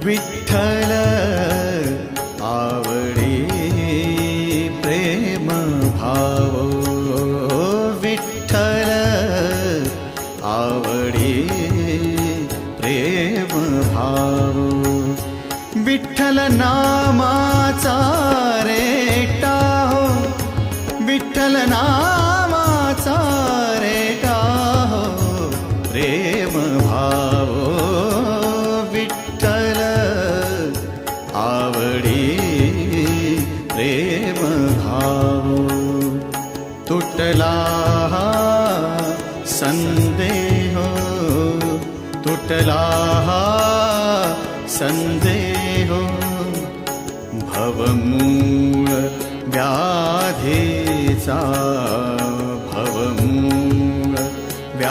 विठ्ठल आवडी प्रेम भाव, विठ्ठल आवडी प्रेम भाव, विठ्ठल नामाचा रेटा हो, विठ्ठल नामाचा रेटा हो प्रेम भाव, विठ्ठल आवडी प्रेम भाव. तुटला संदेह, तुटला संदेह, भवमूळ व्याधीचा